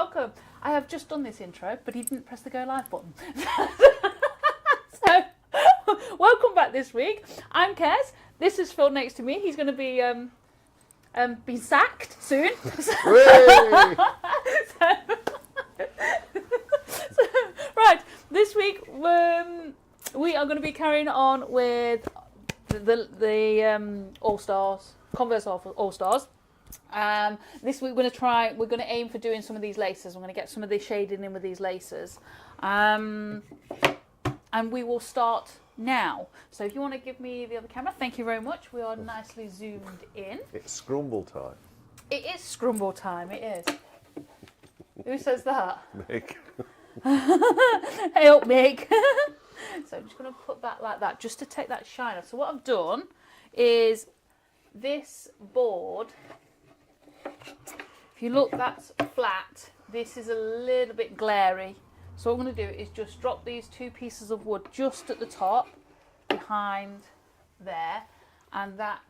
welcome. I have just done this intro, but he didn't press the go live button. So, welcome back this week. I'm Kez. This is Phil next to me. He's going to be sacked soon. Right, this week we are going to be carrying on with the All Stars, Converse All Stars. This week we're going to aim for doing some of these laces. We're going to get some of the shading in with these laces. And we will start now. So if you want to give me the other camera, thank you very much. We are nicely zoomed in. It's scrumble time. It is scrumble time, it is. Who says that? Mick. Help, Mick. So I'm just going to put that like that, just to take that shine off. So what I've done is this board, if you look, that's flat. This is a little bit glary. So what I'm going to do is just drop these two pieces of wood just at the top, behind there, and that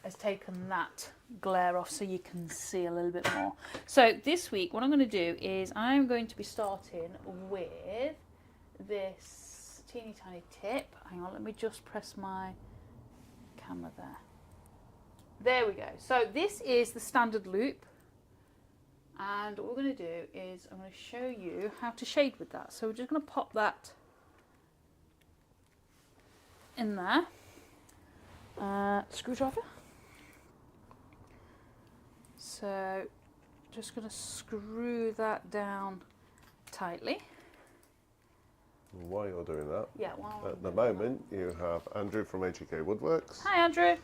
has taken that glare off so you can see a little bit more. So this week what I'm going to do is I'm going to be starting with this teeny tiny tip. Hang on, let me just press my camera there. There we go. So this is the standard loop, and what we're going to do is I'm going to show you how to shade with that. So we're just going to pop that in there. Screwdriver. So just going to screw that down tightly. While you're doing that, Yeah. at the moment you have Andrew from AGK Woodworks. Hi, Andrew.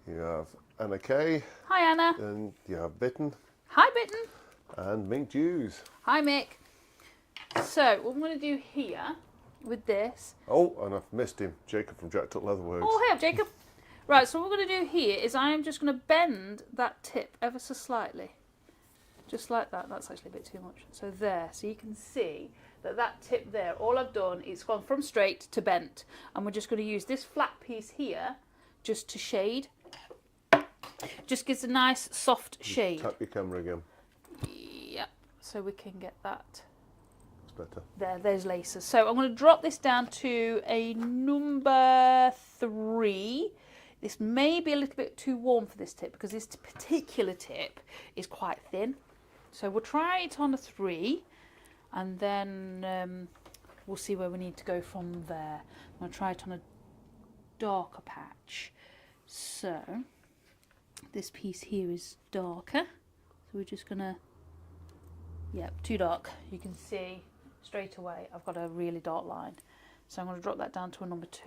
You have Anna Kay. Hi, Anna. And you have Bitten. Hi, Bitten. And Mick Hughes. Hi, Mick. So what I'm going to do here with this. Oh, and I've missed him. Jacob from Jacked Up Leatherworks. Oh, hey up, Jacob. Right, so what we're going to do here is I am just going to bend that tip ever so slightly. Just like that. That's actually a bit too much. So there. So you can see that that tip there, all I've done is gone from straight to bent. And we're just going to use this flat piece here just to shade. Just gives a nice soft shade. Tap your camera again. Yep. So we can get that. It's better. There's laces. So I'm going to drop this down to a number 3. This may be a little bit too warm for this tip because this particular tip is quite thin. So we'll try it on a 3 and then we'll see where we need to go from there. I'm going to try it on a darker patch. So this piece here is darker. So we're just going to, yep, too dark. You can see straight away I've got a really dark line. So I'm going to drop that down to a number 2.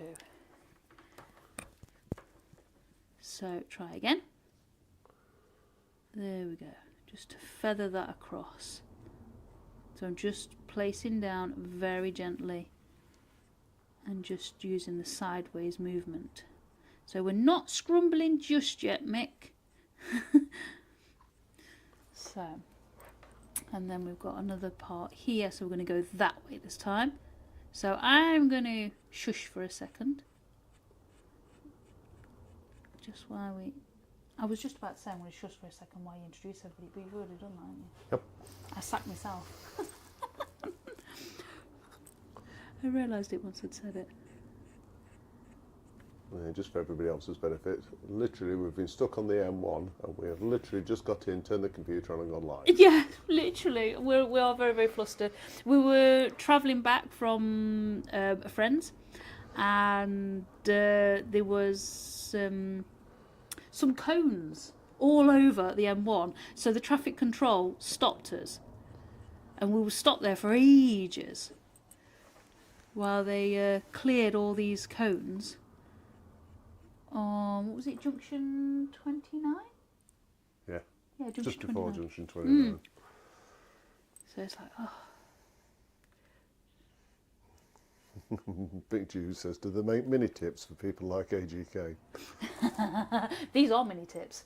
So try again. There we go. Just to feather that across. So I'm just placing down very gently and just using the sideways movement. So we're not scrumbling just yet, Mick. So, and then we've got another part here, so we're going to go that way this time. So I'm going to shush for a second. Just while I was just about to say I'm going to shush for a second while you introduce everybody, but you've already done that, haven't you? Yep. I sacked myself. I realised it once I'd said it. Yeah, just for everybody else's benefit, literally we've been stuck on the M1 and we have literally just got in, turned the computer on and gone live. Yeah, literally. We are very, very flustered. We were travelling back from a friend's, and there was some cones all over the M1. So the traffic control stopped us. And we were stopped there for ages while they cleared all these cones. What was it, junction 29? Yeah. Yeah, junction just before 29. junction 29. So it's like, oh. Big Hughes says, do they make mini tips for people like AGK? These are mini tips.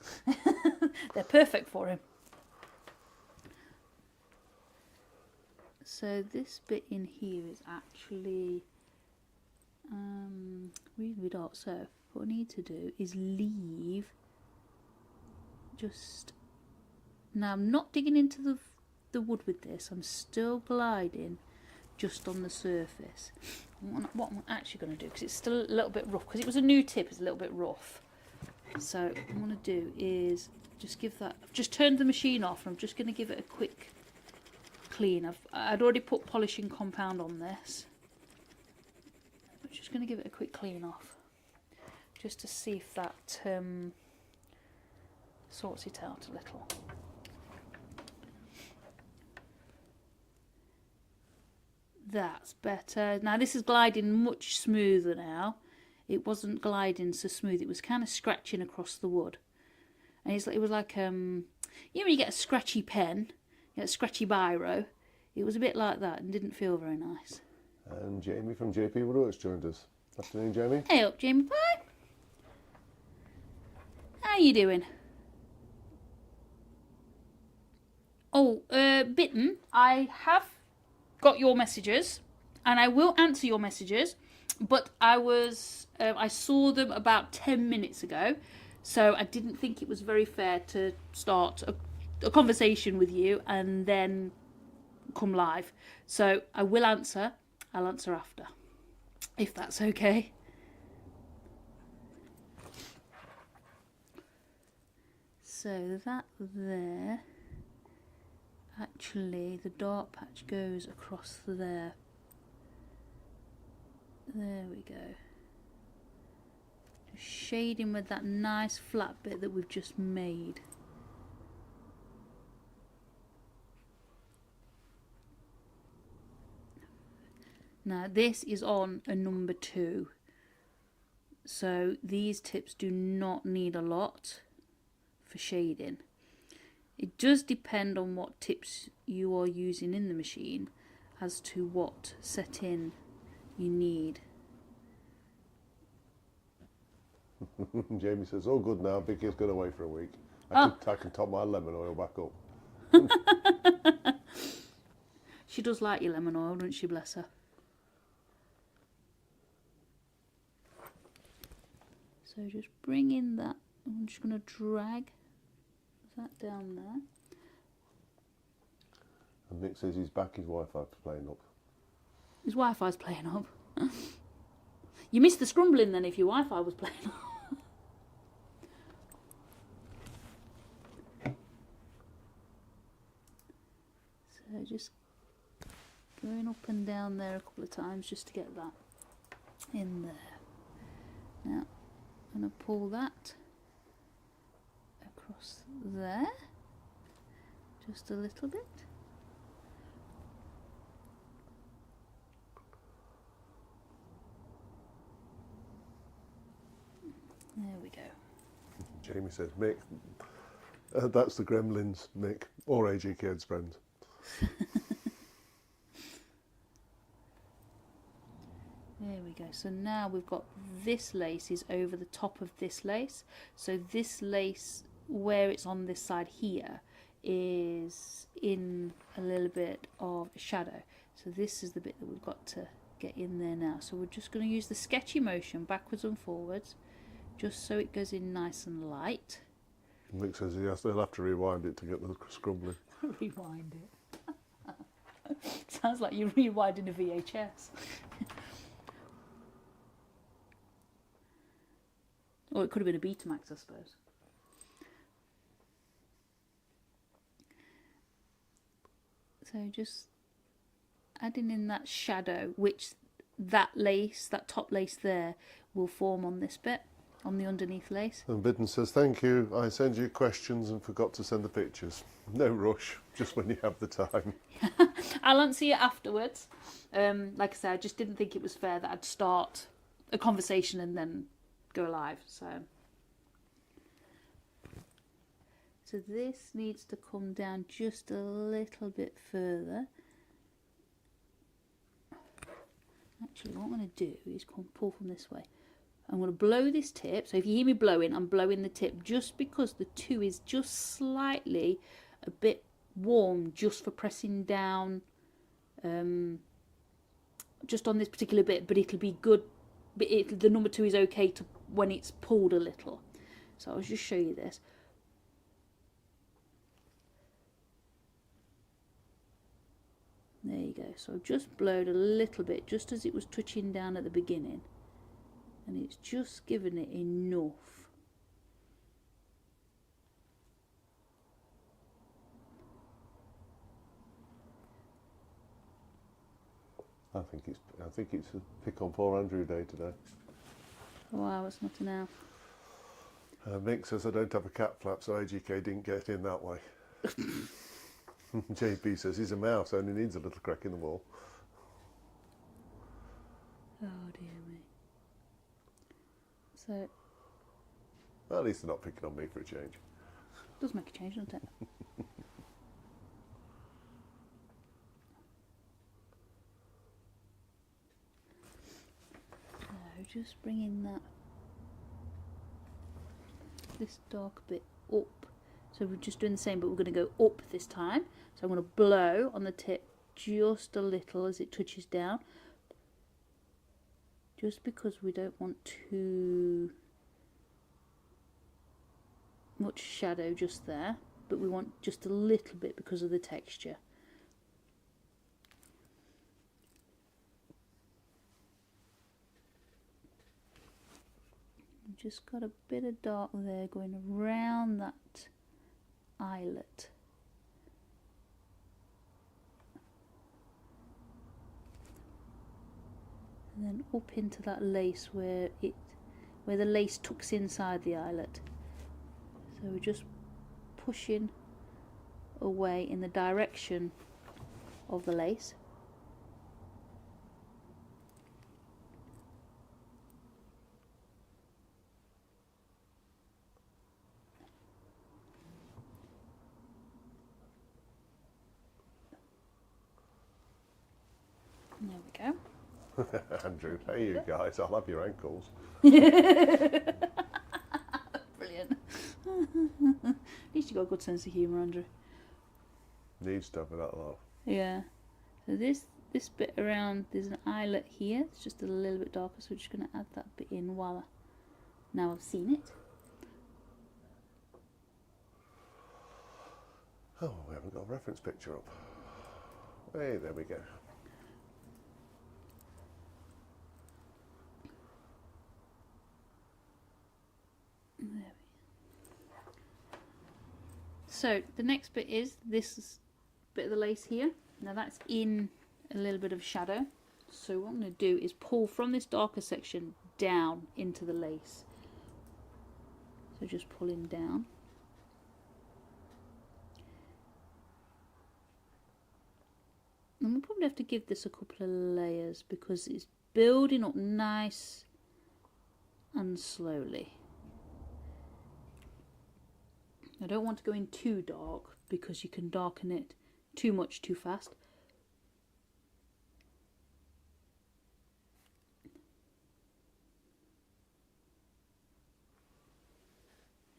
They're perfect for him. So this bit in here is actually reasonably dark. So what I need to do is leave just now. I'm not digging into the the wood with this, I'm still gliding just on the surface. What I'm actually going to do, because it's still a little bit rough, because it was a new tip, it's a little bit rough. So what I'm going to do is just give that, I've just turned the machine off and I'm just going to give it a quick clean. I'd already put polishing compound on this. I'm just going to give it a quick clean off, just to see if that sorts it out a little. That's better. Now this is gliding much smoother now. It wasn't gliding so smooth. It was kind of scratching across the wood. And it was like, you know when you get a scratchy pen, you get a scratchy biro? It was a bit like that and didn't feel very nice. And Jamie from JP Woodworks joined us. Afternoon, Jamie. Hey up, Jamie. Bye. How you doing? Oh, Bitten, I have got your messages and I will answer your messages, but I saw them about 10 minutes ago, so I didn't think it was very fair to start a conversation with you and then come live. So I will answer. I'll answer after, if that's okay. So that there, actually the dark patch goes across there. There we go. Just shading with that nice flat bit that we've just made. Now this is on a number 2, so these tips do not need a lot for shading. It does depend on what tips you are using in the machine as to what setting you need. Jamie says, all good now, Vicky's gone away for a week. I can top my lemon oil back up. She does like your lemon oil, doesn't she, bless her? So just bring in that, I'm just going to drag that down there. And Nick says he's back, his Wi-Fi's playing up. His Wi-Fi's playing up. You missed the scrumbling then if your Wi-Fi was playing up. So just going up and down there a couple of times just to get that in there. Now I'm going to pull that across there just a little bit. There we go. Jamie says, Mick, that's the Gremlins, Mick, or AG Kids friends. There we go. So now we've got this lace is over the top of this lace. So this lace, where it's on this side here, is in a little bit of shadow. So this is the bit that we've got to get in there now. So we're just going to use the sketchy motion backwards and forwards, just so it goes in nice and light. Mick says he'll have to rewind it to get the scrumbling. Rewind it. Sounds like you're rewinding a VHS. Or it could have been a Betamax, I suppose. So just adding in that shadow, which that lace, that top lace there, will form on this bit, on the underneath lace. And Bidden says, thank you, I sent you questions and forgot to send the pictures. No rush, just when you have the time. I'll answer you afterwards. Like I said, I just didn't think it was fair that I'd start a conversation and then go live. So this needs to come down just a little bit further. Actually, what I'm going to do is pull from this way. I'm going to blow this tip. So if you hear me blowing, I'm blowing the tip just because the 2 is just slightly a bit warm just for pressing down just on this particular bit, but it'll be good. But the number 2 is okay to when it's pulled a little. So I'll just show you this. go. So I've just blowed a little bit, just as it was touching down at the beginning. And it's just given it enough. I think it's a pick on poor Andrew day today. Wow, it's not enough. Mick says I don't have a cat flap, so AGK didn't get in that way. JP says he's a mouse, only needs a little crack in the wall. Oh dear me. So Well, at least they're not picking on me for a change. does make a change, doesn't it? So just bringing this dark bit up. So we're just doing the same, but we're going to go up this time. So I'm going to blow on the tip just a little as it touches down. Just because we don't want too much shadow just there, but we want just a little bit because of the texture. Just got a bit of dark there going around that eyelet. And then up into that lace where the lace tucks inside the eyelet. So we're just pushing away in the direction of the lace. There we go. Andrew, hey you guys, I'll have your ankles. Brilliant. At least you got a good sense of humour, Andrew. Needs to have that laugh. Yeah. So this bit around, there's an eyelet here. It's just a little bit darker, so we're just going to add that bit in while now I've seen it. Oh, we haven't got a reference picture up. Hey, there we go. So the next bit is this bit of the lace here. Now that's in a little bit of shadow. So what I'm going to do is pull from this darker section down into the lace. So just pulling down. And we'll probably have to give this a couple of layers because it's building up nice and slowly. I don't want to go in too dark because you can darken it too much too fast.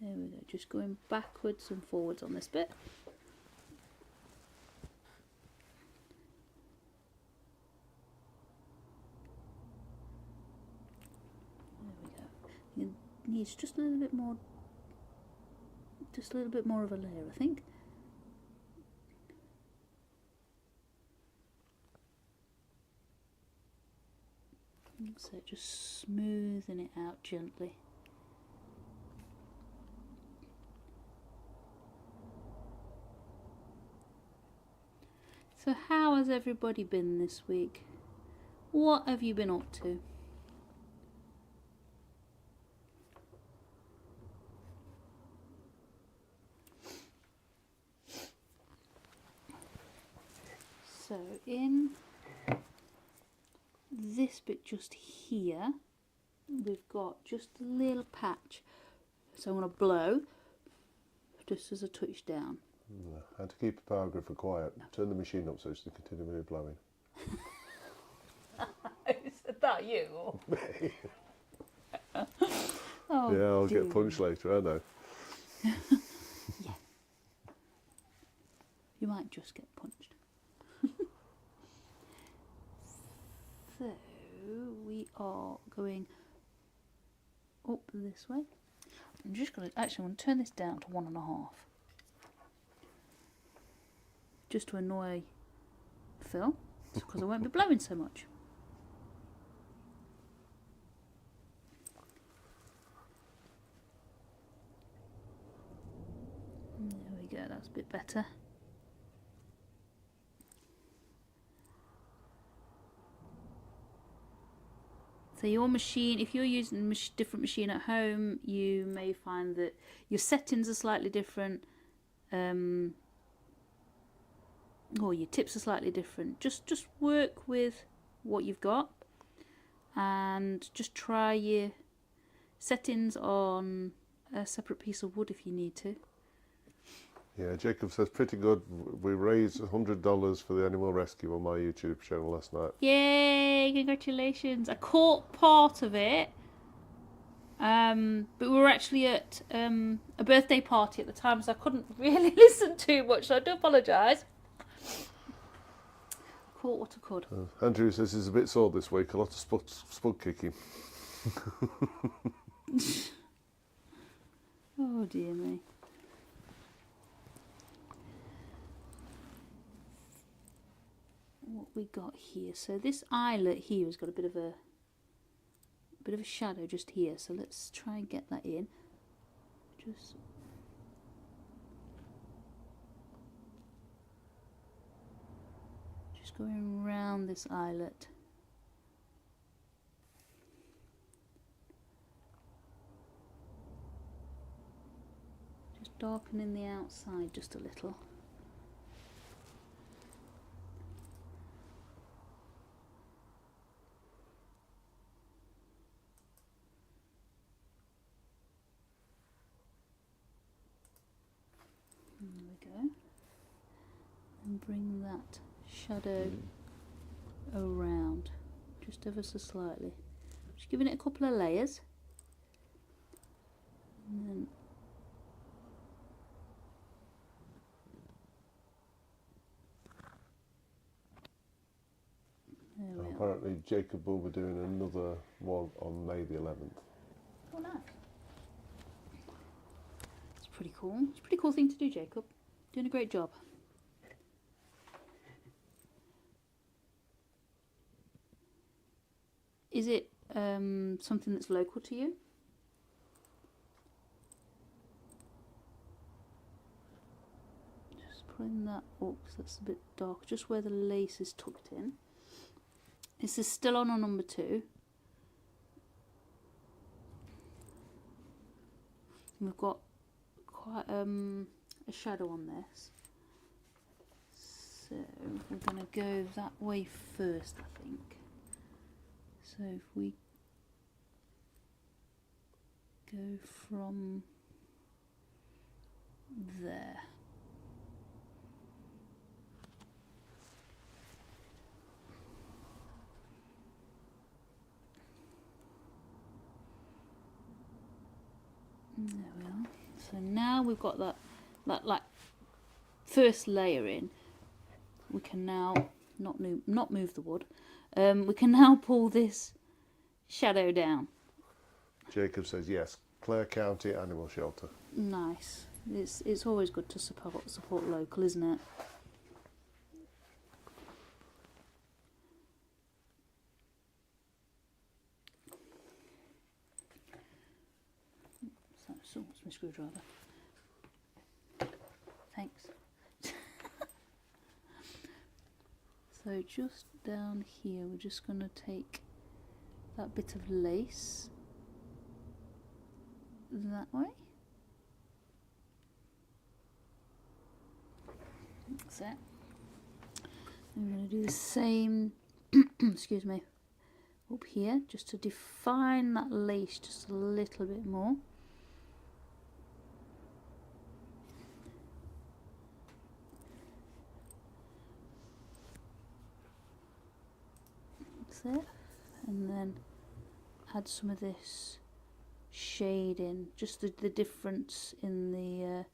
There we go, just going backwards and forwards on this bit. There we go. It needs just a little bit more. Just a little bit more of a layer, I think. So just smoothing it out gently. So how has everybody been this week? What have you been up to? So in this bit just here, we've got just a little patch. So I'm going to blow just as a touch down. And to keep a pyrographer quiet, turn the machine up so it's continually blowing. Is that you? Or? Oh, yeah, I'll dear. get punched later, I know. Yeah. You might just get punched. So we are going up this way. I'm just going to actually want to turn this down to 1.5, just to annoy Phil. because I won't be blowing so much. There we go, that's a bit better. So your machine, if you're using a different machine at home, you may find that your settings are slightly different, or your tips are slightly different. Just work with what you've got, and just try your settings on a separate piece of wood if you need to. Yeah, Jacob says pretty good. We raised $100 for the animal rescue on my YouTube channel last night. Yay! Congratulations! I caught part of it, but we were actually at a birthday party at the time, so I couldn't really listen too much. So I do apologise. Caught what I could. Andrew says he's a bit sore this week. A lot of spud kicking. Oh dear me. What we got here? So this eyelet here has got a bit of a shadow just here. So let's try and get that in. Just going around this eyelet. Just darkening the outside just a little. There we go. And bring that shadow around just ever so slightly. Just giving it a couple of layers. And then there we are. Apparently Jacob will be doing another one on May the 11th. Oh nice. It's pretty cool. It's a pretty cool thing to do, Jacob. Doing a great job. Is it something that's local to you? Just putting that up because that's a bit dark, just where the lace is tucked in. This is still on number 2. And we've got quite a shadow on this. So we're going to go that way first, I think. So if we go from there. There we are. So now we've got that like first layer in. We can now not move the wood. We can now pull this shadow down. Jacob says yes. Clare County Animal Shelter. Nice. It's always good to support local, isn't it? So it's my screwdriver. Thanks. So just down here, we're just going to take that bit of lace that way. That's it. And we're going to do the same, excuse me, up here, just to define that lace just a little bit more. It, and then add some of this shade in, just the difference in the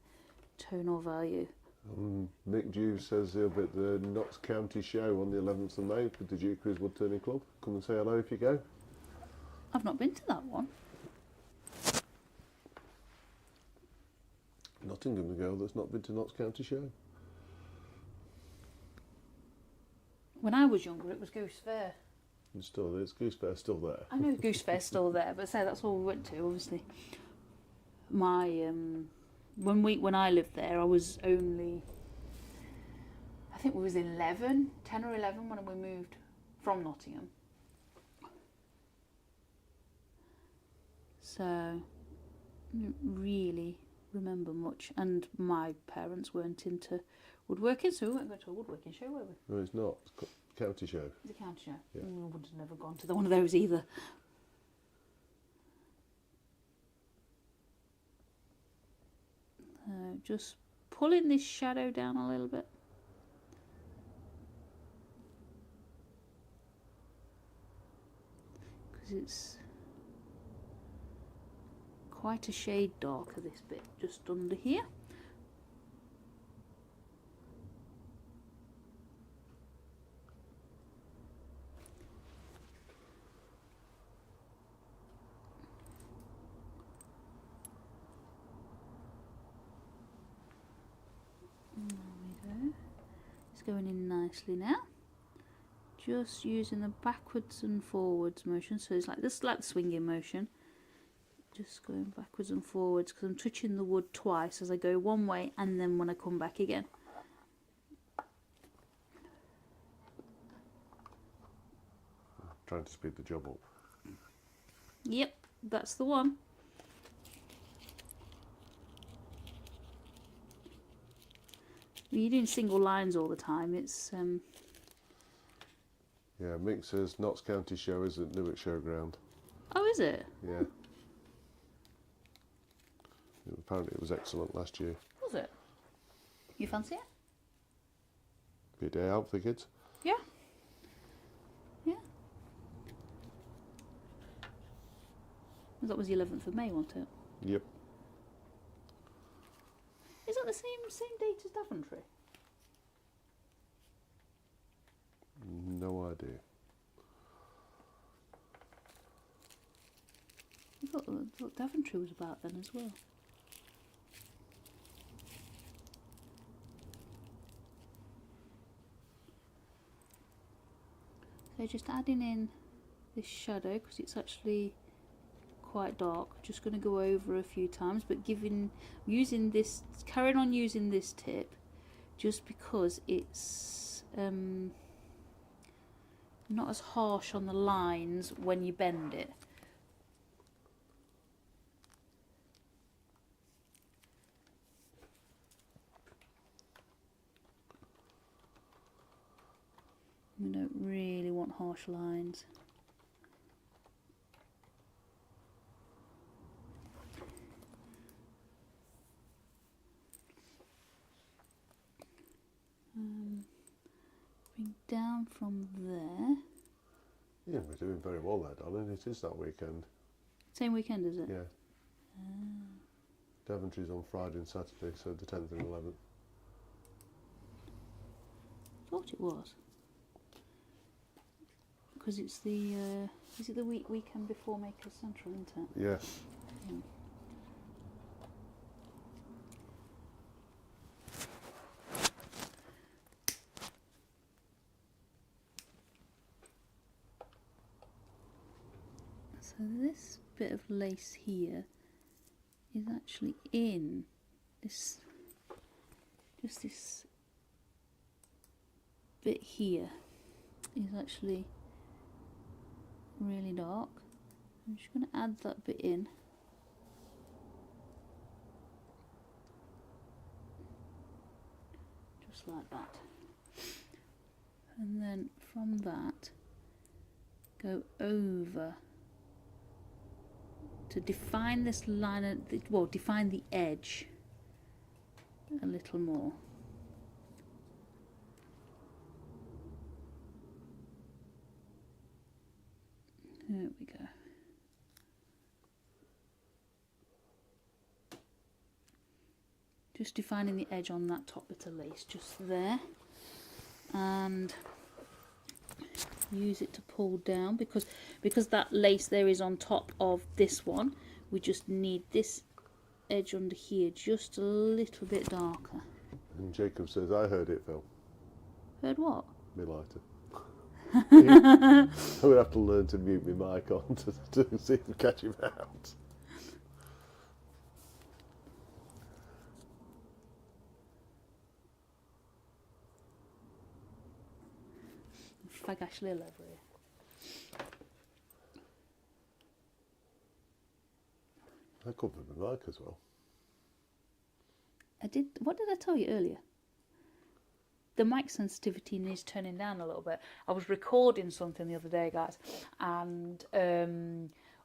tonal value. Nick Dew says he'll be at the Notts County show on the 11th of May with the Dukeries Wood Turning Club. Come and say hello if you go. I've not been to that one. Nottingham girl that's not been to Notts County show. When I was younger, it was Goose Fair. It's still there's Goose Fair still there. I know Goose Fair's still there, but say that's all we went to. Obviously, my when I lived there, I was only, I think we was 11, 10 or 11 when we moved from Nottingham. So I don't really remember much, and my parents weren't into woodworking, so we weren't going to a woodworking show, were we? No, it's not. It's a county show. It's a county show. Yeah. We would have never gone to one of those either. Just pulling this shadow down a little bit. Because it's quite a shade darker, this bit just under here. Going in nicely now. Just using the backwards and forwards motion, so it's like this, like the swinging motion. Just going backwards and forwards because I'm touching the wood twice as I go one way and then when I come back again. Trying to speed the job up. Yep, that's the one. When you're doing single lines all the time, it's Yeah, Mick says Notts County Show is at Newark Showground. Oh, is it? Yeah. Apparently it was excellent last year. Was it? You fancy it? Be a day out for the kids. Yeah. Yeah. That was the 11th of May, wasn't it? Yep. Is that the same date as Daventry? No idea. I thought Daventry was about then as well. So just adding in this shadow because it's actually quite dark. Just going to go over a few times, but carrying on using this tip just because it's not as harsh on the lines when you bend it. We don't really want harsh lines. Bring down from there. Yeah, we're doing very well there, darling. It is that weekend. Same weekend, is it? Yeah. Daventry's on Friday and Saturday, so the 10th and 11th. Thought it was. Because it's the, is it the weekend before Makers Central, isn't it? Yeah. Yeah. So this bit of lace here is actually in this, just this bit here is actually really dark. I'm just going to add that bit in. Just like that. And then from that, go over to define this line, well, define the edge a little more. There we go. Just defining the edge on that top bit of lace, just there, and use it to pull down because that lace there is on top of this one. We just need this edge under here just a little bit darker. And Jacob says, I heard it, Phil. Heard what? Me lighter. I'm going to have to learn to mute my mic on to see if I catch him out. Fag Ashley all over here. I covered my mic as well. I did. What did I tell you earlier? The mic sensitivity needs turning down a little bit. I was recording something the other day, guys, and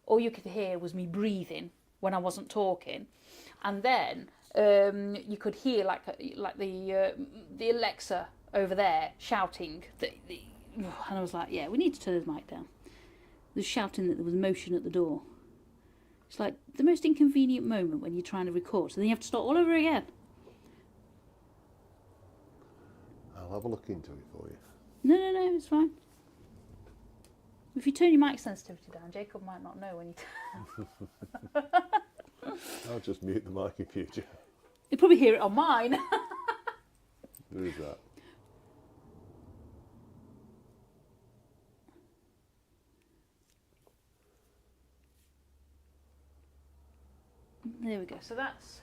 all you could hear was me breathing when I wasn't talking, and then you could hear like the Alexa over there shouting. And I was like, yeah, we need to turn the mic down. There's shouting that there was motion at the door. It's like the most inconvenient moment when you're trying to record, so then you have to start all over again. I'll have a look into it for you. No, it's fine. If you turn your mic sensitivity down, Jacob might not know when you... I'll just mute the mic in future. You'll probably hear it on mine. There is that. There we go. So that's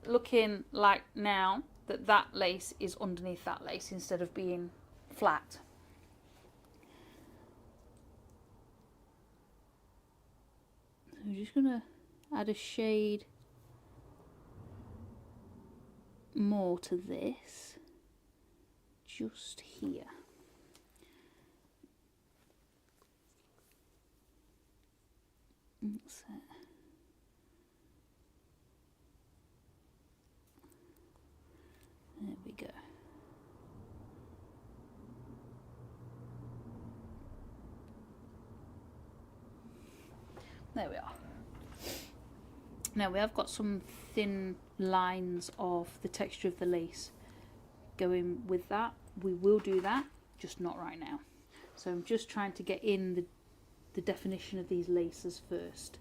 looking like now that lace is underneath that lace instead of being flat. So I'm just going to add a shade more to this, just here. That's it. There we go. There we are. Now we have got some thin lines of the texture of the lace going with that. We will do that, just not right now. So I'm just trying to get in the definition of these laces first.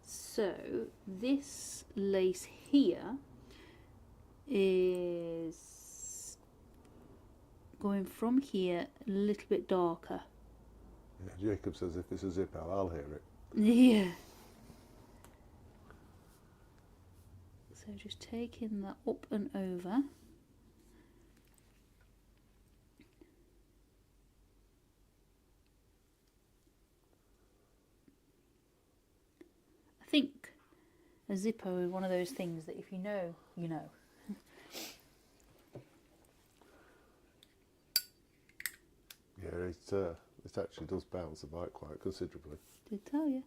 So this lace here is going from here a little bit darker. Yeah, Jacob says if it's a zip out, I'll hear it. Yeah. So just taking that up and over. I think a Zippo is one of those things that if you know, you know. Yeah, it actually does bounce the bike quite considerably. Did I tell you?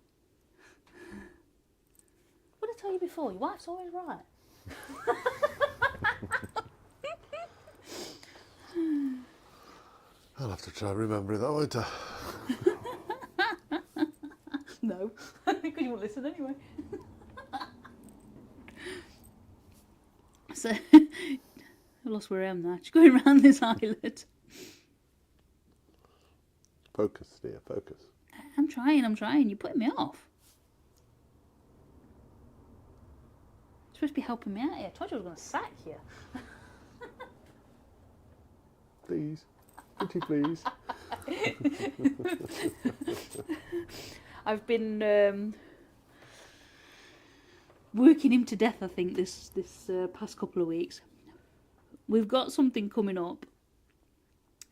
What did I tell you before? Your wife's always right. I'll have to try remembering that, won't I? No, because you won't listen anyway. So, I lost where I am now. Just going around this island. Focus, dear, focus. I'm trying. You're putting me off. You're supposed to be helping me out here. I told you I was going to sack you. Please. Pretty please. I've been working him to death, I think, this past couple of weeks. We've got something coming up,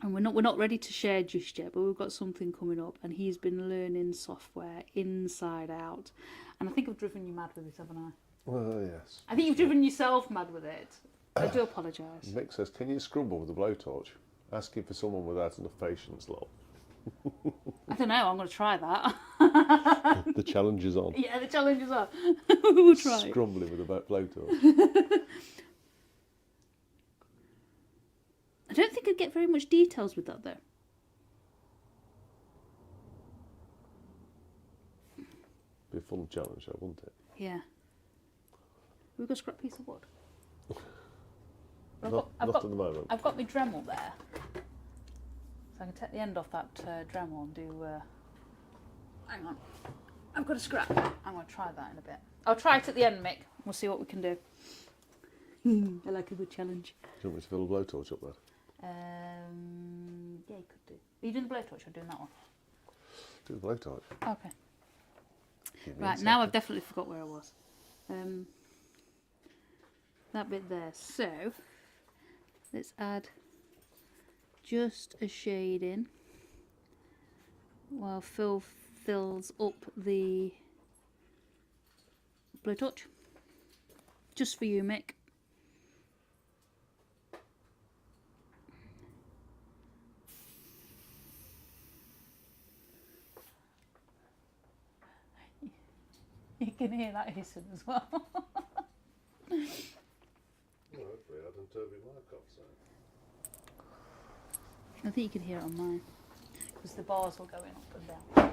and we're not ready to share just yet, but we've got something coming up, and he's been learning software inside out. And I think I've driven you mad with it, haven't I? Well, yes. I think you've driven yourself mad with it. I do apologise. Mick says, can you scrumble with a blowtorch? Asking for someone without enough patience, lol. I don't know, I'm going to try that. The challenge is on. Yeah, the challenge is on. We'll try it. Scrumbling with a blowtorch. I don't think I'd get very much details with that, though. Be a fun challenge, though, wouldn't it? Yeah. We've got a scrap piece of wood. Not at the moment. I've got my Dremel there. So I can take the end off that Dremel and do... hang on. I've got a scrap. I'm going to try that in a bit. I'll try it at the end, Mick. We'll see what we can do. I like a good challenge. Do you want me to fill a blowtorch up there? Yeah, you could do. Are you doing the blowtorch or doing that one? Do the blowtorch. Okay. Give me a Right, second. now I've definitely forgot where I was. That bit there. So, let's add just a shade in while Phil fills up the blowtorch. Just for you, Mick. You can hear that hissing as well. Well, hopefully I didn't turn my mic off, so. I think you can hear it on mine because the bars will go in up and down.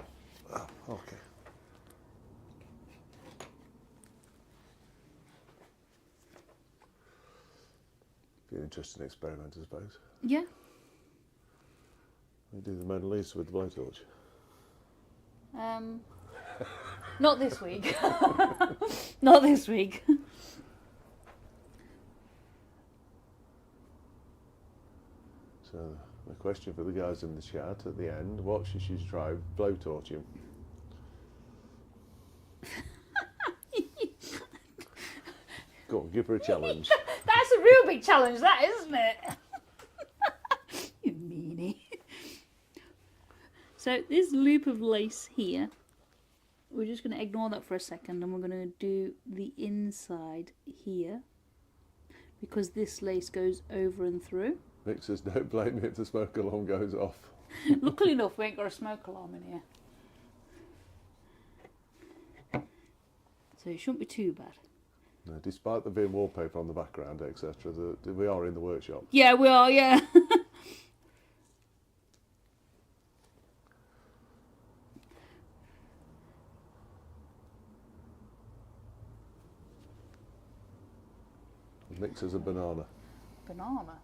Oh, okay. Be an interesting experiment, I suppose. Yeah. We do the Mona Lisa with the blowtorch. Not this week. Not this week. So the question for the guys in the chat at the end: what should you try blowtorching? Go on, give her a challenge. That's a real big challenge, that, isn't it? You meanie. So this loop of lace here, we're just going to ignore that for a second, and we're going to do the inside here because this lace goes over and through. Mick says, don't blame me if the smoke alarm goes off. Luckily enough, we ain't got a smoke alarm in here. So it shouldn't be too bad. No, despite there being wallpaper on the background, etc., we are in the workshop. Yeah, we are, yeah. Mick says a banana. Banana?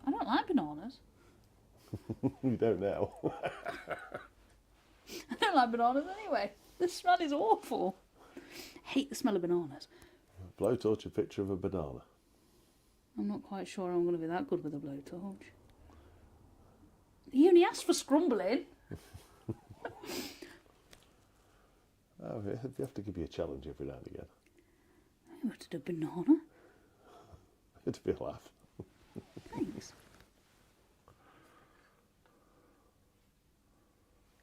I don't like bananas. You don't now. I don't like bananas anyway. The smell is awful. Hate the smell of bananas. Blowtorch a picture of a banana. I'm not quite sure I'm going to be that good with a blowtorch. He only asked for scrumbling. Oh, we have to give you a challenge every now and again. I wanted a banana. It'd be a laugh. Thanks.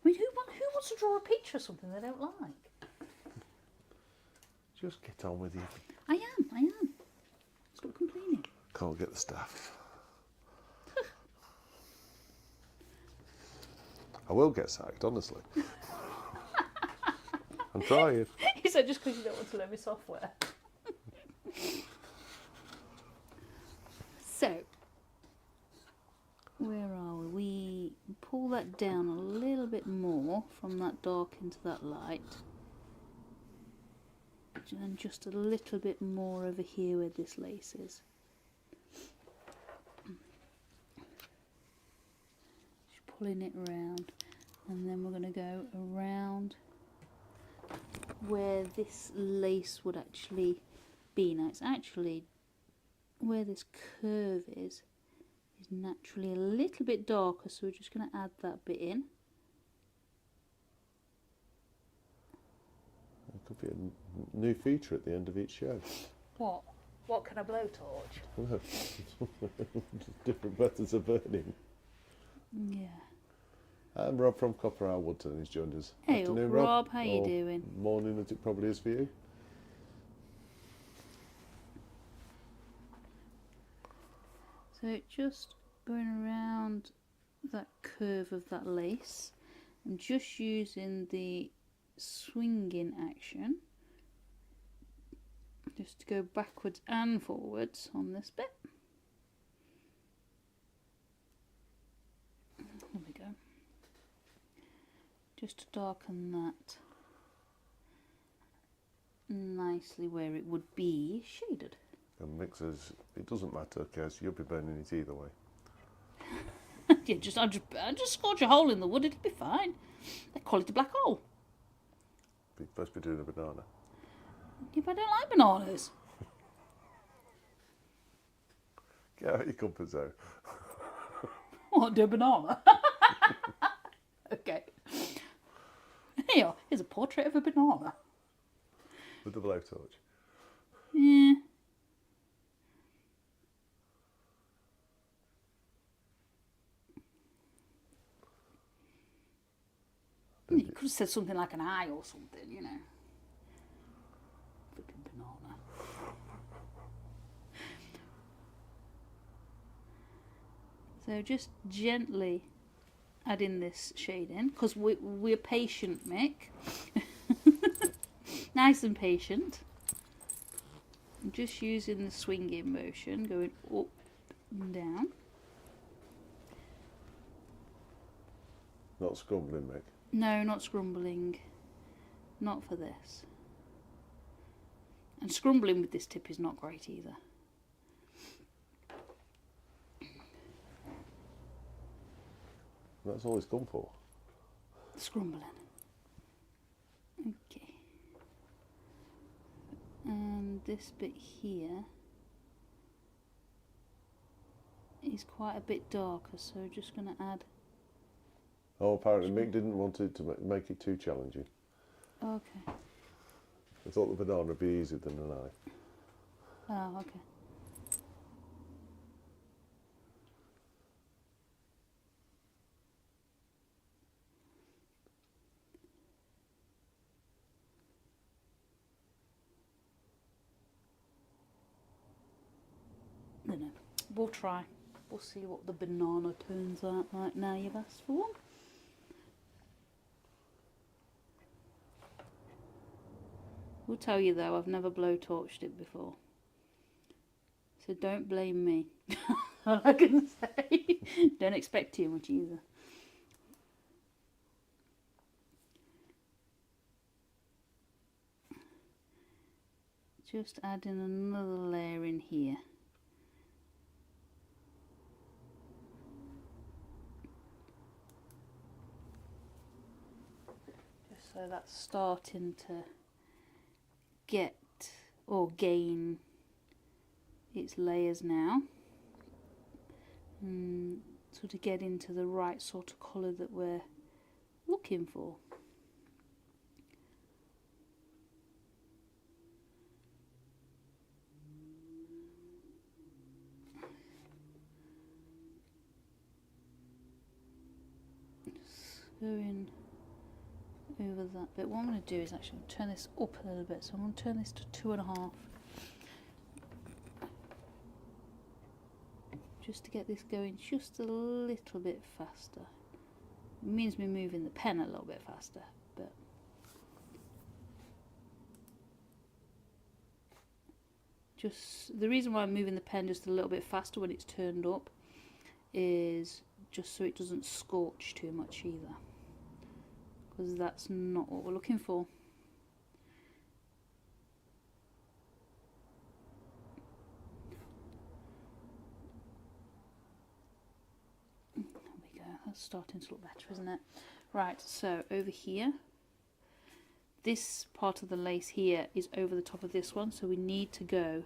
I mean, who wants to draw a picture of something they don't like? Just get on with it. I am. Stop complaining. Can't get the staff. I will get sacked, honestly. I'm trying. He said just because you don't want to learn me software. So, where are we? We pull that down a little bit more from that dark into that light. And just a little bit more over here where this lace is. Just pulling it around. And then we're going to go around where this lace would actually be. Now it's actually where this curve is naturally a little bit darker, so we're just going to add that bit in. It could be a new feature at the end of each show. What? What can a blowtorch? Different methods of burning. Yeah. And Rob from Copper Isle Woodton has joined us. Hey, Afternoon, Rob, how you Or doing? Morning, as it probably is for you. So just going around that curve of that lace and just using the swinging action just to go backwards and forwards on this bit. There we go. Just to darken that nicely where it would be shaded. And Mick says, it doesn't matter, Kez, you'll be burning it either way. Yeah, I'll just scorch a hole in the wood, it'll be fine. They call it a black hole. Be supposed to be doing a banana. Yeah, but I don't like bananas. Get out your comfort zone. What, do a banana? Okay. Here, here's a portrait of a banana. With the blowtorch. Yeah. You could have said something like an eye or something, you know. Flipping banana. So just gently add in this shade in, because we're patient, Mick. Nice and patient. I'm just using the swinging motion, going up and down. Not scrumbling, Mick. No, not scrumbling. Not for this. And scrumbling with this tip is not great either. That's all it's gone for. Scrumbling. Okay. And this bit here is quite a bit darker, so we're just going to add. Oh, apparently Mick didn't want it to make it too challenging. Okay. I thought the banana would be easier than an eye. Oh, okay. No, no. We'll try. We'll see what the banana turns out like now you've asked for one. We'll tell you though, I've never blowtorched it before. So don't blame me. All I can say. Don't expect too much either. Just adding another layer in here. Just so that's starting to get or gain its layers now. And sort of get into the right sort of colour that we're looking for. Going over that bit. What I'm going to do is actually turn this up a little bit. So I'm going to turn this to 2.5. Just to get this going just a little bit faster. It means me moving the pen a little bit faster, but just the reason why I'm moving the pen just a little bit faster when it's turned up is just so it doesn't scorch too much either, because that's not what we're looking for. There we go, that's starting to look better, isn't it? Right, so over here, this part of the lace here is over the top of this one, so we need to go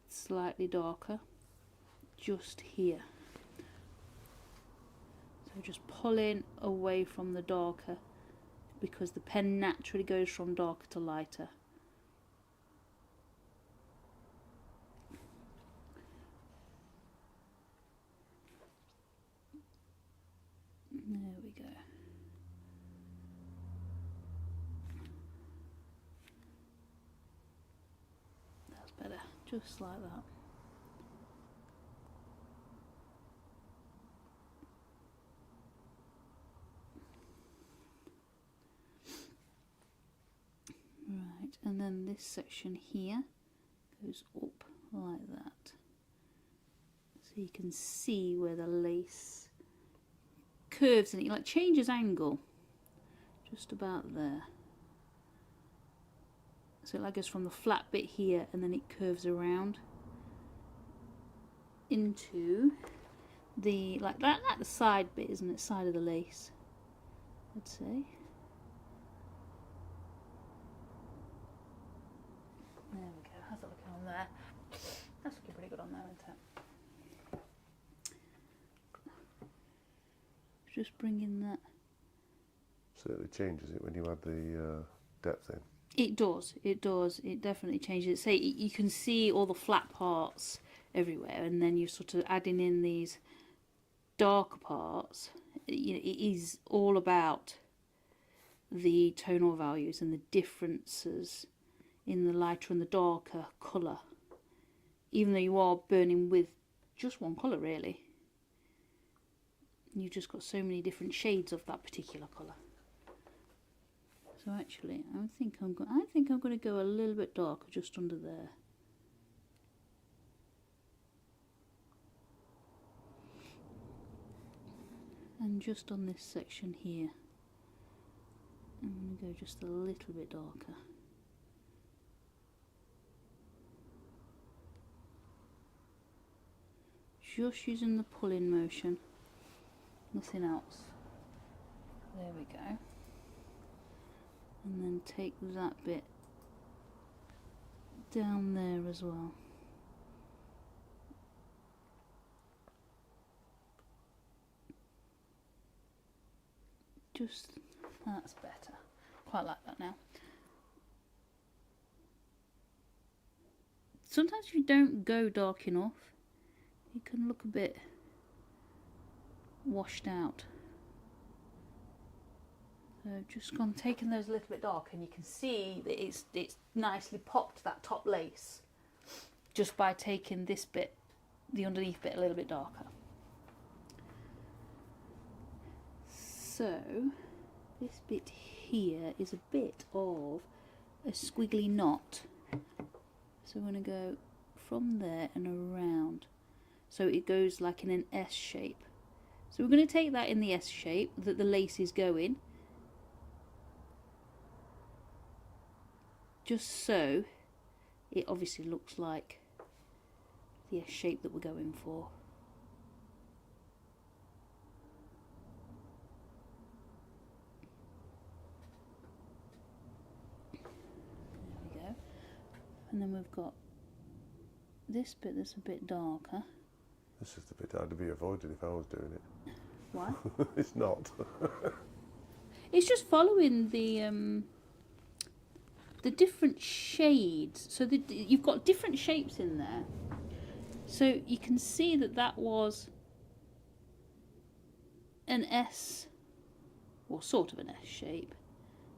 slightly darker just here. So just pulling away from the darker, because the pen naturally goes from darker to lighter. There we go. That's better, just like that. Right, and then this section here goes up like that. So you can see where the lace curves and it like changes angle. Just about there. So it like goes from the flat bit here and then it curves around into the like the side bit, isn't it? Side of the lace, I'd say. There we go. How's that looking on there? That's looking pretty good on there, isn't it? just bringing that. Certainly changes it when you add the depth in. It does, it definitely changes it. Say, you can see all the flat parts everywhere, and then you're sort of adding in these darker parts. You know, it is all about the tonal values and the differences in the lighter and the darker colour, even though you are burning with just one colour really. You've just got so many different shades of that particular colour. So actually, I think I'm going to go a little bit darker just under there. And just on this section here, I'm going to go just a little bit darker. Just using the pull-in motion, nothing else. There we go. And then take that bit down there as well. Just, that's better. Quite like that now. Sometimes if you don't go dark enough, it can look a bit washed out. So just gone taking those a little bit dark, and you can see that it's nicely popped that top lace just by taking this bit, the underneath bit, a little bit darker. So this bit here is a bit of a squiggly knot. So we're going to go from there and around. So it goes like in an S shape. So we're going to take that in the S shape that the lace is going. Just so it obviously looks like the S shape that we're going for. There we go. And then we've got this bit that's a bit darker. This is the bit I'd be avoided if I was doing it. Why? It's not. It's just following the different shades. So you've got different shapes in there. So you can see that that was an S, or sort of an S shape.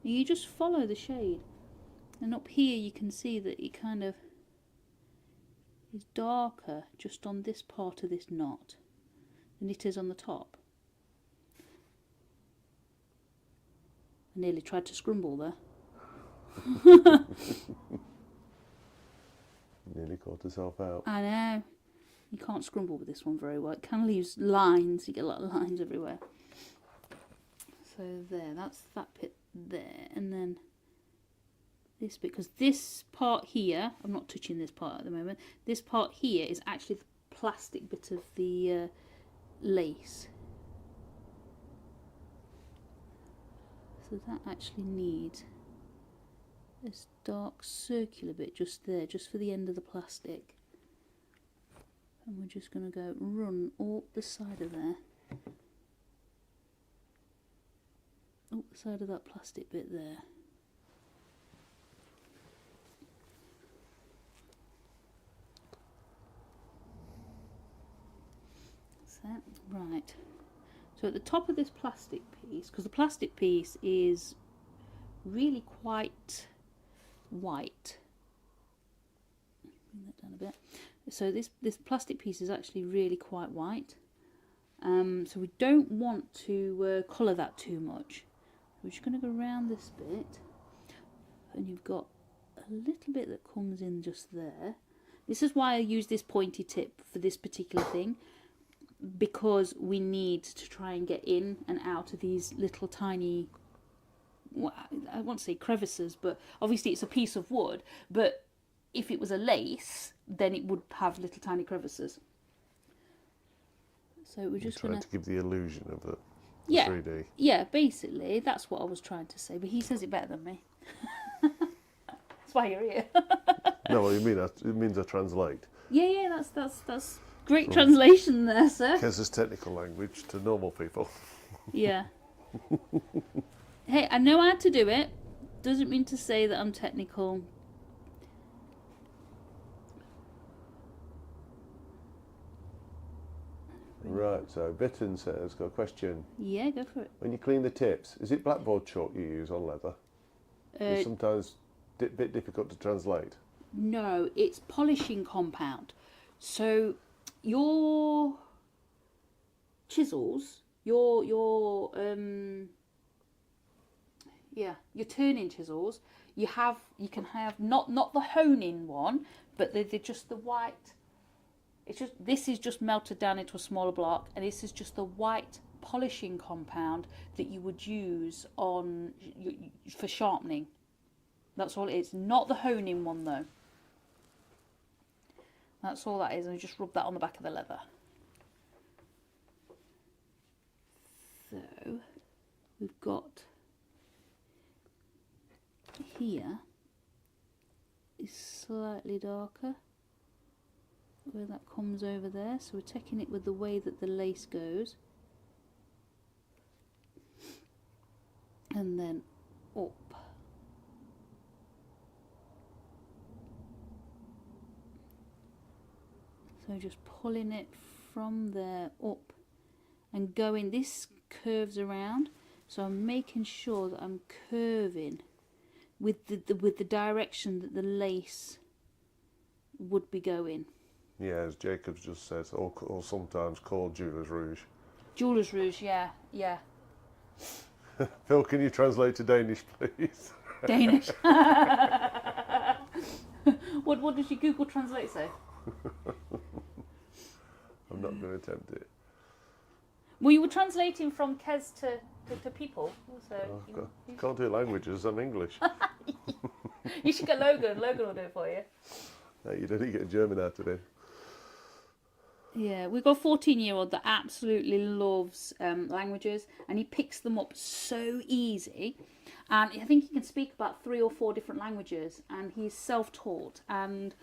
And you just follow the shade. And up here you can see that it kind of is darker just on this part of this knot than it is on the top. I nearly tried to scrumble there. Nearly caught herself out. I know. You can't scrumble with this one very well. It kind of leaves lines. You get a lot of lines everywhere. So there, that's that bit there. And then this bit, because this part here, I'm not touching this part at the moment, this part here is actually the plastic bit of the lace. So that actually needs this dark circular bit just there, just for the end of the plastic. And we're just going to go run up the side of there, up the side of that plastic bit there. Right, so at the top of this plastic piece, because the plastic piece is really quite white, bring that down a bit. So this plastic piece is actually really quite white, so we don't want to colour that too much. We're just going to go around this bit, and you've got a little bit that comes in just there. This is why I use this pointy tip for this particular thing, because we need to try and get in and out of these little tiny, well, I won't say crevices, but obviously it's a piece of wood, but if it was a lace, then it would have little tiny crevices. So we're just going to give the illusion of the yeah, 3D. Yeah, basically, that's what I was trying to say, but he says it better than me. That's why you're here. No, what you mean, it means I translate. Yeah, that's great translation there, sir. Kez's technical language to normal people. Yeah. Hey, I know how to do it. Doesn't mean to say that I'm technical. Right, so Bitten says, got a question. Yeah, go for it. When you clean the tips, is it blackboard chalk you use on leather? It's sometimes a bit difficult to translate. No, it's polishing compound. So your chisels, your turning chisels, you can have not the hone-in one, but they're just the white. This is just melted down into a smaller block, and this is just the white polishing compound that you would use on for sharpening. That's all it is. Not the hone-in one though. That's all that is, and just rub that on the back of the leather. So we've got here is slightly darker where that comes over there, so we're taking it with the way that the lace goes, and then up. So just pulling it from there up and going, this curves around, so I'm making sure that I'm curving with the direction that the lace would be going. Yeah, as Jacobs just says, or sometimes called Jeweller's Rouge. Jeweller's Rouge, yeah. Phil, can you translate to Danish, please? Danish. What does your Google Translate say? I'm not going to attempt it. Well, you were translating from Kez to people. So Can't do languages, I'm English. You should get Logan. Logan will do it for you. No, you didn't get German out of it. Yeah, we've got a 14-year-old that absolutely loves languages, and he picks them up so easy. And I think he can speak about 3 or 4 different languages, and he's self-taught. And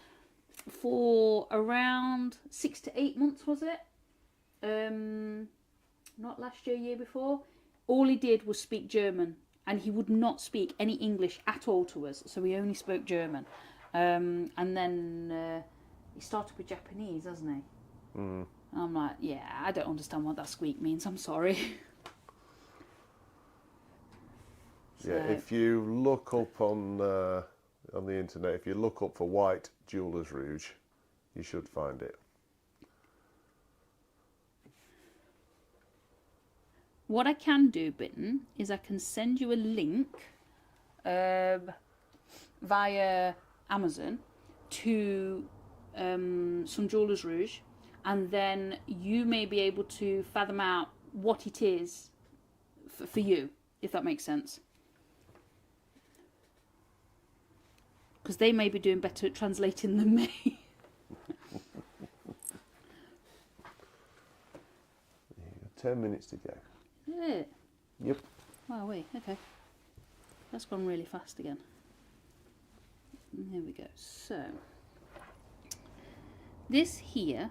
for around 6 to 8 months, was it? Not last year before. All he did was speak German, and he would not speak any English at all to us. So he only spoke German, and then he started with Japanese, hasn't he? Mm. I'm like, yeah, I don't understand what that squeak means. I'm sorry. So. Yeah, if you look up on the internet, if you look up for white Jeweller's Rouge, you should find it. What I can do, Bitten, is I can send you a link via Amazon to some Jeweller's Rouge, and then you may be able to fathom out what it is for you, if that makes sense. Because they may be doing better at translating than me. 10 minutes to go. Yeah. Yep. Wow, wait, okay. That's gone really fast again. There we go. So, this here,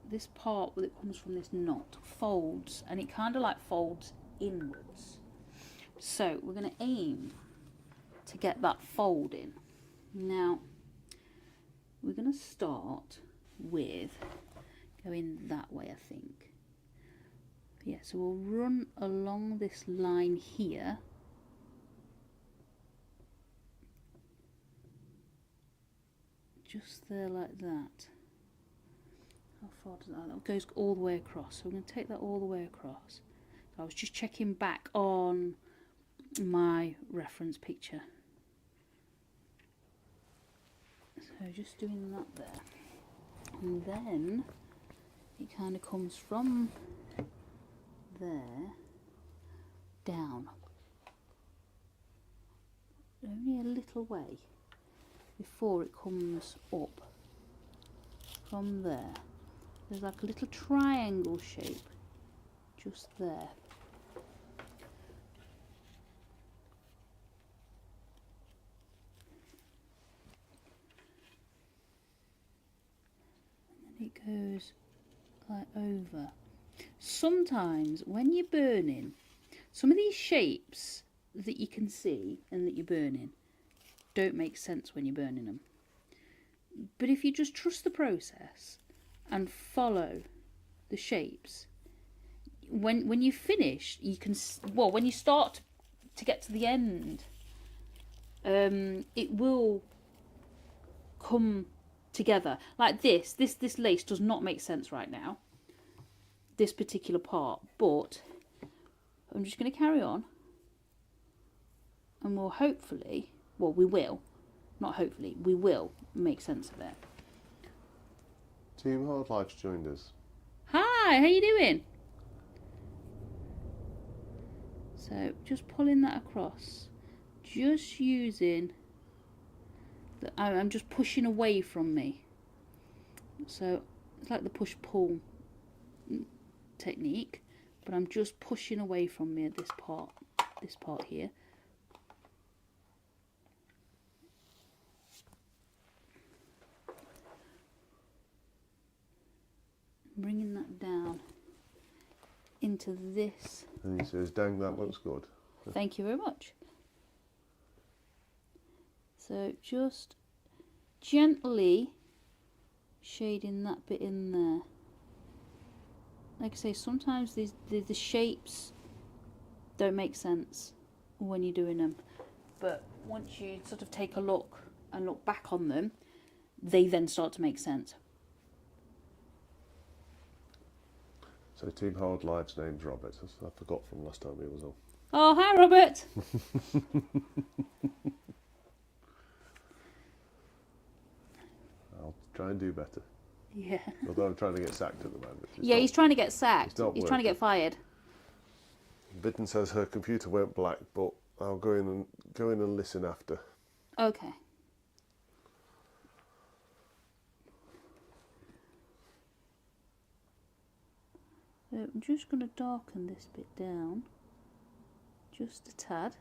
this part that comes from this knot, folds, and it kind of like folds inwards. So, we're going to aim to get that fold in. Now, we're going to start with going that way, I think. Yeah, so we'll run along this line here. Just there like that. How far does that? That goes all the way across. So we're going to take that all the way across. So I was just checking back on my reference picture. So just doing that there. And then it kind of comes from there down. Only a little way before it comes up from there. There's like a little triangle shape just there. And then it goes like over. sometimes when you're burning, some of these shapes that you can see and that you're burning don't make sense when you're burning them. But if you just trust the process and follow the shapes, when you finish, you can, well, when you start to get to the end, it will come together. Like this lace does not make sense right now, this particular part, but I'm just going to carry on, and we'll hopefully, well, we will, not hopefully, we will make sense of it. Team Hard Life's joined us. Hi, how you doing? So just pulling that across, just using the, I'm just pushing away from me. So it's like the push-pull technique, but I'm just pushing away from me at this part here. Bringing that down into this. And he says, dang, that looks good. Thank you very much. So just gently shading that bit in there. Like I say, sometimes the shapes don't make sense when you're doing them, but once you sort of take a look and look back on them, they then start to make sense. So Team Hard Life's name's Robert. I forgot from last time he was on. Oh, hi Robert. I'll try and do better. Yeah. Although I'm trying to get sacked at the moment. Yeah, he's trying to get sacked. He's trying to get fired. Bitten says her computer went black, but I'll go in and listen after. Okay. So I'm just going to darken this bit down, just a tad,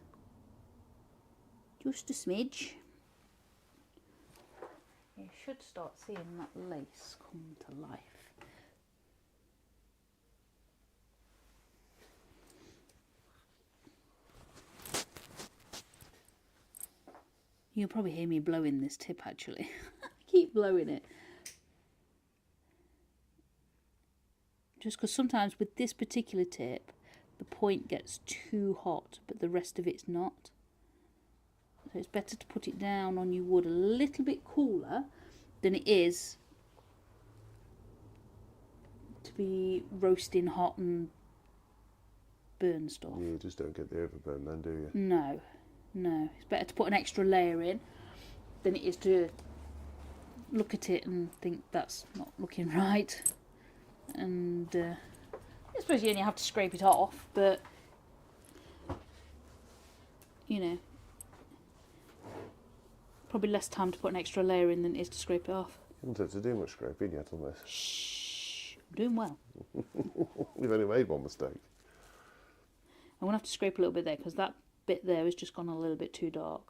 just a smidge. You should start seeing that lace come to life. You'll probably hear me blowing this tip actually. Keep blowing it. Just because sometimes with this particular tip, the point gets too hot, but the rest of it's not. So it's better to put it down on your wood a little bit cooler than it is to be roasting hot and burn stuff. You just don't get the overburn then, do you? No, no. It's better to put an extra layer in than it is to look at it and think that's not looking right. And I suppose you only have to scrape it off, but you know, probably less time to put an extra layer in than it is to scrape it off. You haven't had to do much scraping yet on this. Shh, I'm doing well. We've only made one mistake. I'm going to have to scrape a little bit there because that bit there has just gone a little bit too dark.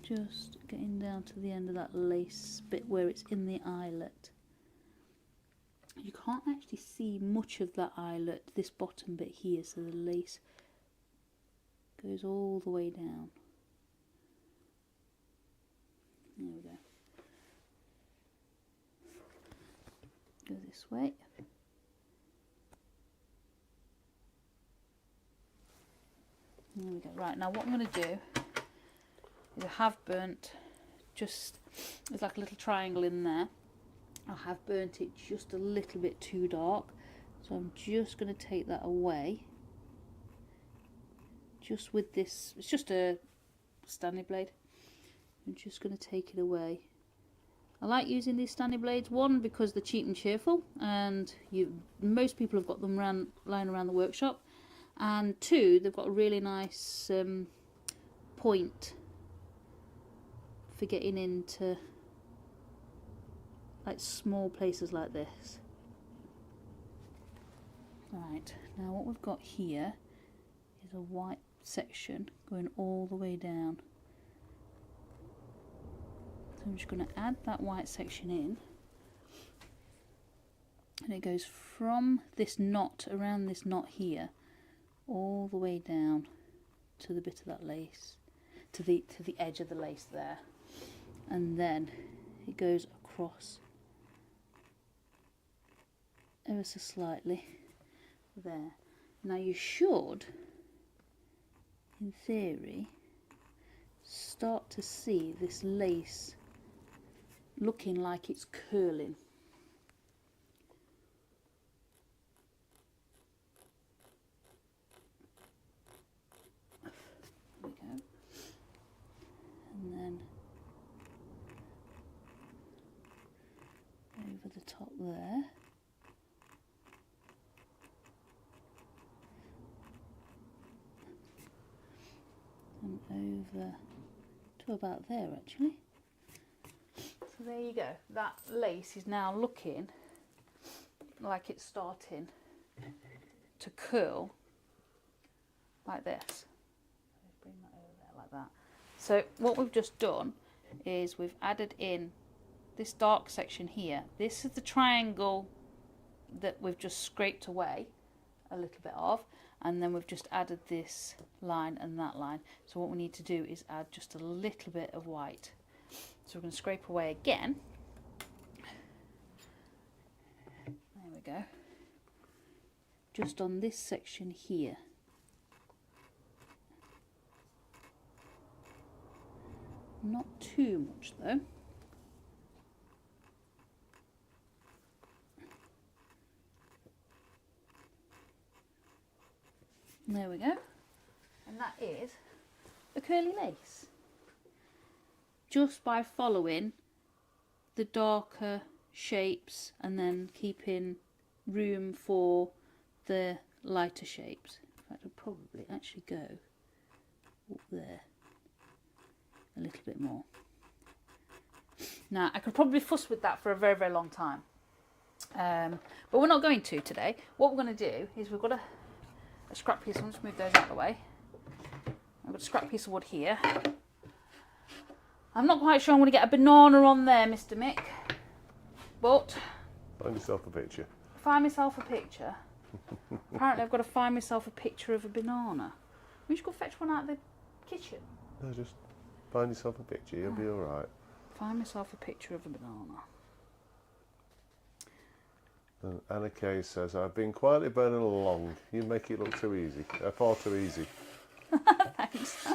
Just getting down to the end of that lace bit where it's in the eyelet. You can't actually see much of that eyelet, this bottom bit here, so the lace goes all the way down. There we go. Go this way. There we go. Right, now what I'm going to do is I have burnt just, there's like a little triangle in there. I have burnt it just a little bit too dark, so I'm just going to take that away. Just with this, it's just a Stanley blade. I'm just going to take it away. I like using these Stanley blades, one because they're cheap and cheerful, and most people have got them lying around the workshop, and two, they've got a really nice point for getting into like small places like this. Right, now what we've got here is a white section going all the way down. So I'm just going to add that white section in. And it goes from this knot, around this knot here, all the way down to the bit of that lace, to the edge of the lace there. And then it goes across ever so slightly there. Now you should, in theory, start to see this lace looking like it's curling. There we go. And then over the top there. And over to about there actually. So there you go. That lace is now looking like it's starting to curl like this. Let's bring that over there like that. So what we've just done is we've added in this dark section here. This is the triangle that we've just scraped away a little bit of, and then we've just added this line and that line. So what we need to do is add just a little bit of white. So we're going to scrape away again. There we go. Just on this section here. Not too much though. There we go. And that is a curly lace. Just by following the darker shapes and then keeping room for the lighter shapes. In fact, I'll probably actually go up there a little bit more. Now, I could probably fuss with that for a very, very long time. But we're not going to today. What we're going to do is we've got a scrap piece. I'll just move those out of the way. I've got a scrap piece of wood here. I'm not quite sure I'm going to get a banana on there, Mr. Mick. But find yourself a picture. Find myself a picture. Apparently I've got to find myself a picture of a banana. We should go fetch one out of the kitchen. No, just find yourself a picture. You'll be all right. Find myself a picture of a banana. And Anna Kay says, I've been quietly burning along. You make it look too easy. Far too easy. Thanks.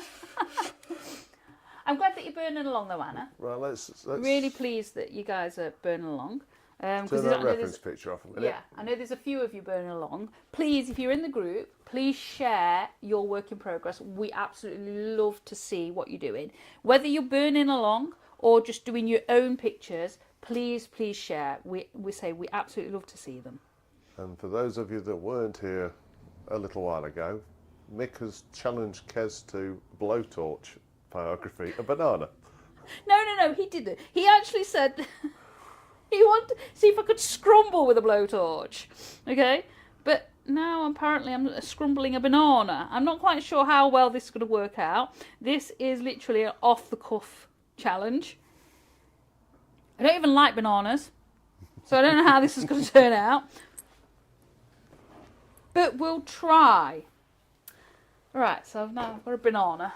I'm glad that you're burning along though, Anna. Right, let's really pleased that you guys are burning along. Turn that reference picture off a minute. Yeah, I know there's a few of you burning along. Please, if you're in the group, please share your work in progress. We absolutely love to see what you're doing. Whether you're burning along or just doing your own pictures, please share. We say we absolutely love to see them. And for those of you that weren't here a little while ago, Mick has challenged Kez to blowtorch Pyrography a banana. No, he didn't. He actually said he wanted to see if I could scrumble with a blowtorch. Okay? But now apparently I'm scrumbling a banana. I'm not quite sure how well this is going to work out. This is literally an off-the-cuff challenge. I don't even like bananas, so I don't know how this is going to turn out. But we'll try. Right, so now I've got a banana.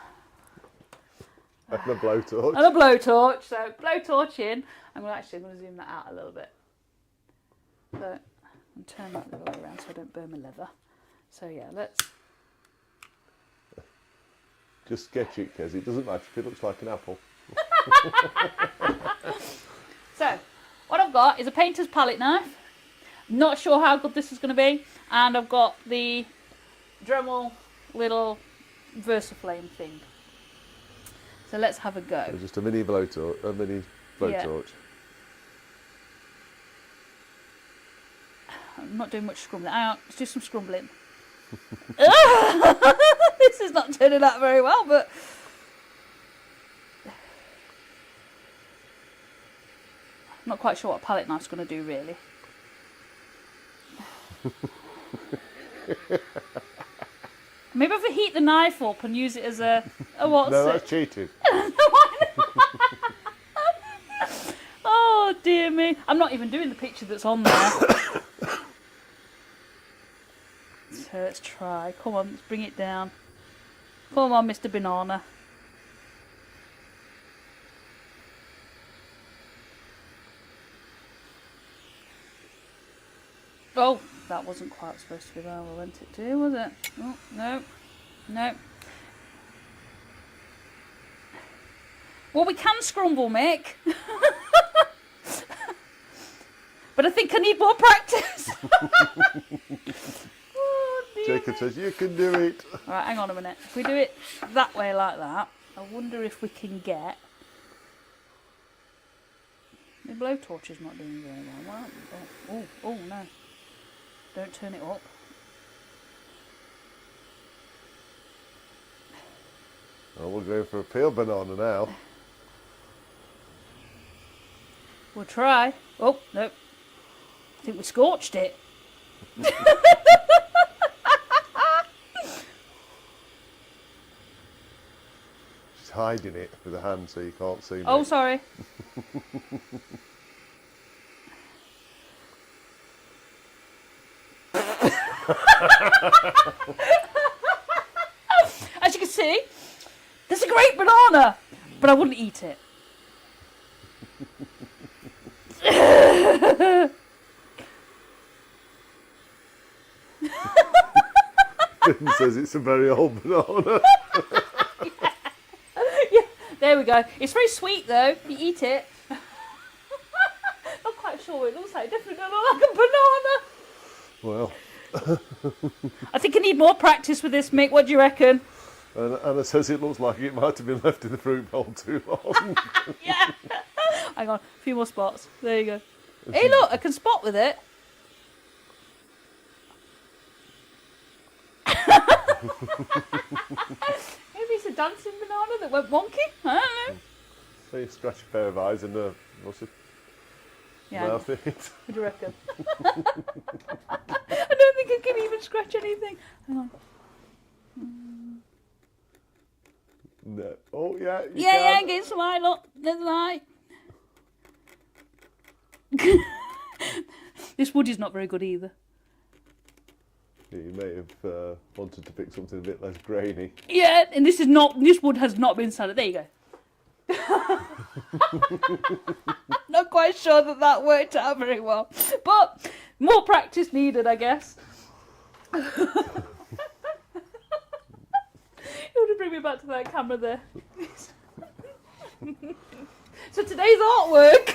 And a blowtorch. And a blowtorch. So blowtorch in. I'm going to zoom that out a little bit. So I'm turn that the other way around so I don't burn my leather. So yeah, let's. Just sketch it, Kez. It doesn't matter if it looks like an apple. So what I've got is a painter's palette knife. Not sure how good this is going to be, and I've got the Dremel little Versaflame thing. So let's have a go. So just a mini blowtorch. Yeah. I'm not doing much scrumbling. Hang on, let's do some scrumbling. This is not turning out very well, but I'm not quite sure what a palette knife's going to do, really. Maybe if I heat the knife up and use it as a what's No, it? that's cheating. dear me. I'm not even doing the picture that's on there. So let's try. Come on, let's bring it down. Come on, Mr. Banana. Oh, that wasn't quite supposed to be there. I went it to, was it? Oh, no. No. Well, we can scrumble, Mick. But I think I need more practice. Oh, Jacob says, you can do it. All right, hang on a minute. If we do it that way like that, I wonder if we can get... The blowtorch is not doing very well. Oh, no. Don't turn it up. Oh, we're going for a peel banana now. We'll try. Oh, no. I think we scorched it. She's hiding it with a hand so you can't see me. Oh, sorry. As you can see, there's a great banana, but I wouldn't eat it. Ben says it's a very old banana. Yeah, there we go. It's very sweet though. You eat it. Not quite sure what it looks like. It definitely doesn't look like a banana. Well. I think I need more practice with this, Mick. What do you reckon? And Anna says it looks like it might have been left in the fruit bowl too long. Yeah. Hang on, a few more spots. There you go. Hey, look, I can spot with it. Maybe it's a dancing banana that went wonky. I don't know. So you scratch a pair of eyes and what's it? Yeah. Mouth it. What do you reckon? I don't think I can even scratch anything. Hang on. No. Oh yeah. You Yeah, can. get some eye. Look, there's an eye. This wood is not very good either. Yeah, you may have wanted to pick something a bit less grainy. Yeah, and this wood has not been sanded. There you go. Not quite sure that worked out very well, but more practice needed, I guess. You want to bring me back to that camera there? So today's artwork,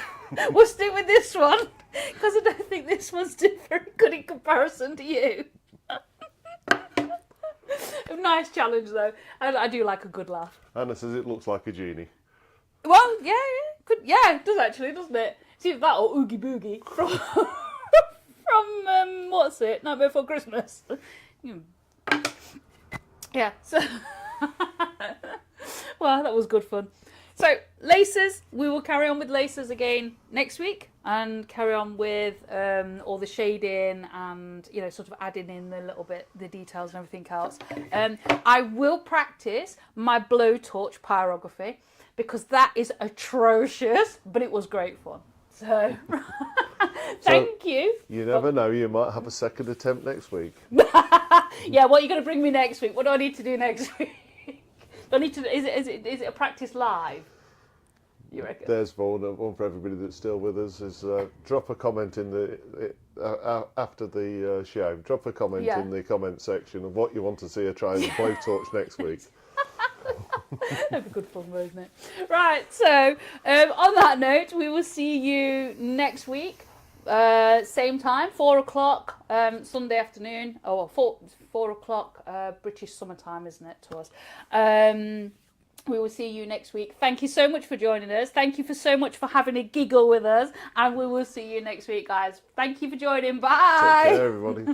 we'll stick with this one because I don't think this one's doing very good in comparison to you. A nice challenge though, and I do like a good laugh. Anna says it looks like a genie. Well, yeah, it does actually, doesn't it? It's either that or Oogie Boogie from what's it? Nightmare Before Christmas. Yeah. So, well, that was good fun. So laces, we will carry on with laces again next week, and carry on with all the shading and sort of adding in the details and everything else. I will practice my blowtorch pyrography, because that is atrocious, but it was great fun. So, thank you. You never know, you might have a second attempt next week. Yeah, what are you going to bring me next week? What do I need to do next week? Do I need to? Is it a practice live? You reckon? There's one for everybody that's still with us. Is drop a comment in after the show. Drop a comment in the comment section of what you want to see her try the blowtorch next week. That'd be good fun, wouldn't it? Right, so on that note, we will see you next week, same time, 4 o'clock Sunday afternoon. Oh, 4 o'clock British summertime, isn't it, to us? We will see you next week. Thank you so much for joining us. Thank you so much for having a giggle with us, and we will see you next week, guys. Thank you for joining. Bye. Take care, everybody.